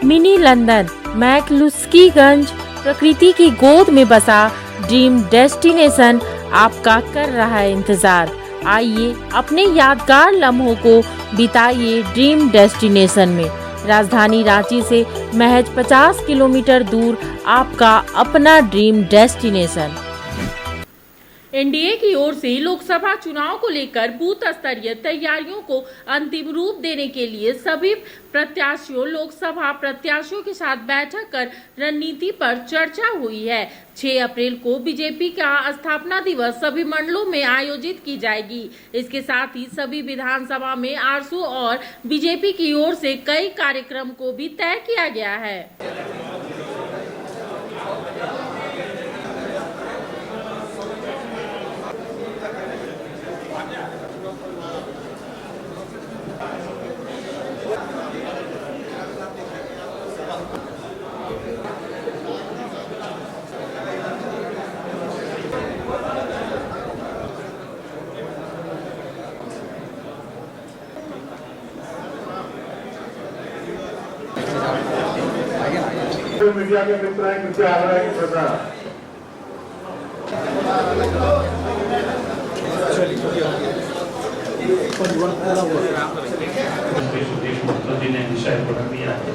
Mini London McCluskieganj प्रकृति की गोद में बसा ड्रीम डेस्टिनेशन आपका कर रहा है इंतजार। आइए अपने यादगार लम्हों को बिताइए ड्रीम डेस्टिनेशन में। राजधानी रांची से महज 50 किलोमीटर दूर आपका अपना ड्रीम डेस्टिनेशन। एनडीए की ओर से लोकसभा चुनाव को लेकर बूथ स्तरीय तैयारियों को अंतिम रूप देने के लिए सभी प्रत्याशियों लोकसभा प्रत्याशियों के साथ बैठक कर रणनीति पर चर्चा हुई है। 6 अप्रैल को बीजेपी का स्थापना दिवस सभी मंडलों में आयोजित की जाएगी। इसके साथ ही सभी विधानसभा में आरसू और बीजेपी की ओर से कई कार्यक्रम को भी तय किया गया है। मीडिया के मित्र हैं, कृपया आ रहा है कि प्रसार जी ने विषय को रख दिया है,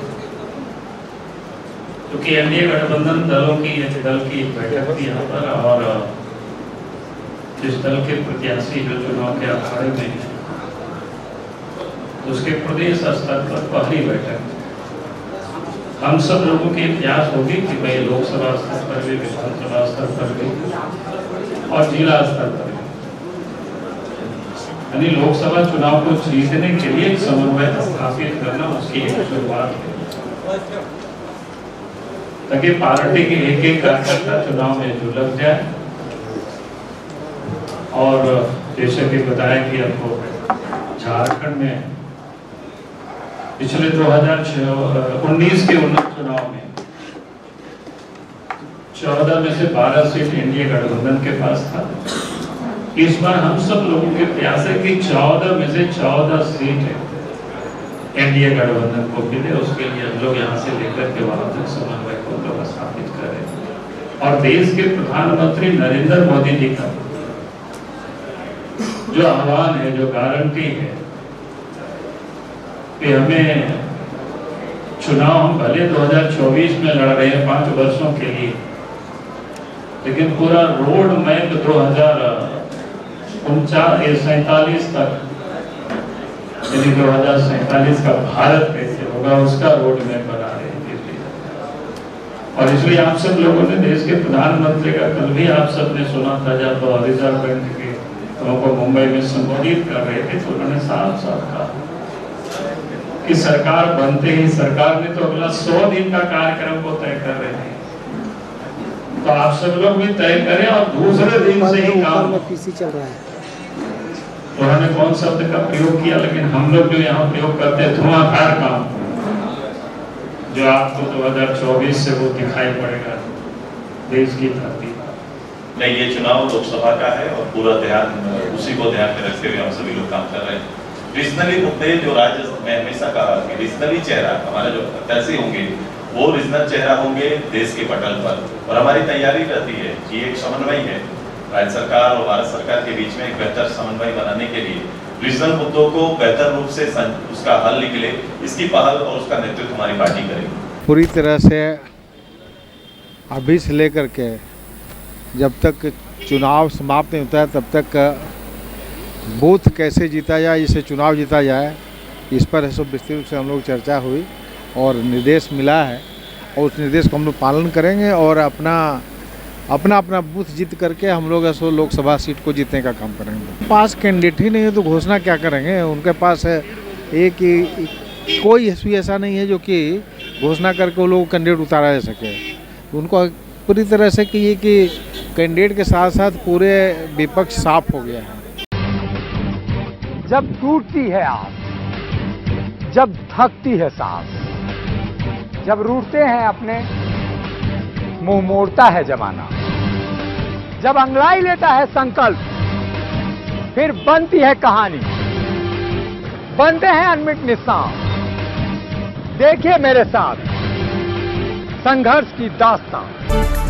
क्योंकि एनडीए गठबंधन दलों की दल की बैठक थी यहाँ पर और जिस दल के प्रत्याशी जो चुनाव के अखाड़े में है उसके प्रदेश स्तर पर पहली बैठक हम सब लोगों की प्रयास होगी कि भाई लोकसभा स्तर पर भी, विधानसभा स्तर पर भी और जिला स्तर पर भी, यानी लोकसभा चुनाव को जीतने के लिए समन्वय स्थापित करना उसकी एक शुरुआत है, ताकि पार्टी के एक कार्यकर्ता चुनाव में जो लग जाए। और जैसे कि बताया कि आपको झारखंड में पिछले 2019 के चुनाव में 14 में से 12 सीट एनडीए गठबंधन के पास था। इस बार हम सब लोगों के प्रयास है कि 14 में से 14 सीट एनडीए गठबंधन को मिले। उसके लिए हम लोग यहाँ से लेकर के वहां तक समन्वय को व्यवस्थापित करें। और देश के प्रधानमंत्री नरेंद्र मोदी जी का जो आह्वान है, जो गारंटी है कि हमें चुनाव हम भले 2024 में लड़ रहे हैं 5 वर्षों के लिए, लेकिन पूरा रोड मैप 2047 तक, यानी 2047 का भारत कैसे होगा उसका रोड मैप बना रहे हैं। और इसलिए आप सब लोगों ने देश के प्रधानमंत्री का कल भी आप सबने सुना था, जब रिजर्व बैंक के को मुंबई में संबोधित कर रहे थे, तो उन्होंने साफ साफ कहा कि सरकार बनते ही सरकार ने तो अगला 100 दिन का कार्यक्रम को तय कर रहे हैं, तो आप सब लोग भी तय करें और दूसरे दिन से ही काम चल रहा है। तो उन्होंने कौन शब्द का प्रयोग किया, लेकिन हम लोग जो यहाँ प्रयोग करते हैं धुआंधार काम, जो आपको 2024 से वो दिखाई पड़ेगा देश की धरती। नहीं, ये चुनाव लोकसभा का है और पूरा ध्यान उसी को ध्यान में रखते हुए हम सभी लोग काम कर रहे हैं। रीजनली मुद्दे जो राज्य में हमेशा कहा कि रीजनली चेहरा हमारे जो प्रत्याशी होंगे वो रीजनल चेहरा होंगे देश के पटल पर, और हमारी तैयारी रहती है कि एक समन्वय है राज्य सरकार और भारत सरकार के बीच में एक बेहतर समन्वय बनाने के लिए रीजनल मुद्दों को बेहतर रूप से उसका हल निकले, इसकी पहल और उसका नेतृत्व हमारी पार्टी करेगी। पूरी तरह से अभी से लेकर के जब तक चुनाव समाप्त नहीं होता है तब तक बूथ कैसे जीता जाए, इसे चुनाव जीता जाए, इस पर सब विस्तृत रूप से हम लोग चर्चा हुई और निर्देश मिला है, और उस निर्देश को हम लोग पालन करेंगे और अपना बूथ जीत करके हम लोग ऐसो लोकसभा सीट को जीतने का काम करेंगे। पास कैंडिडेट ही नहीं है तो घोषणा क्या करेंगे। उनके पास है एक ही, कोई ऐसा नहीं है जो कि घोषणा करके वो लोग कैंडिडेट उतारा जा सके। उनको पूरी तरह से कि ये कि कैंडिडेट के साथ साथ पूरे विपक्ष साफ हो गया है। जब टूटती है आस, जब थकती है सांस, जब रूठते हैं अपने, मुंह मोड़ता है जमाना, जब अंगड़ाई लेता है संकल्प, फिर बनती है कहानी, बनते हैं अनमिट निशान। देखिए मेरे साथ संघर्ष की दास्तां।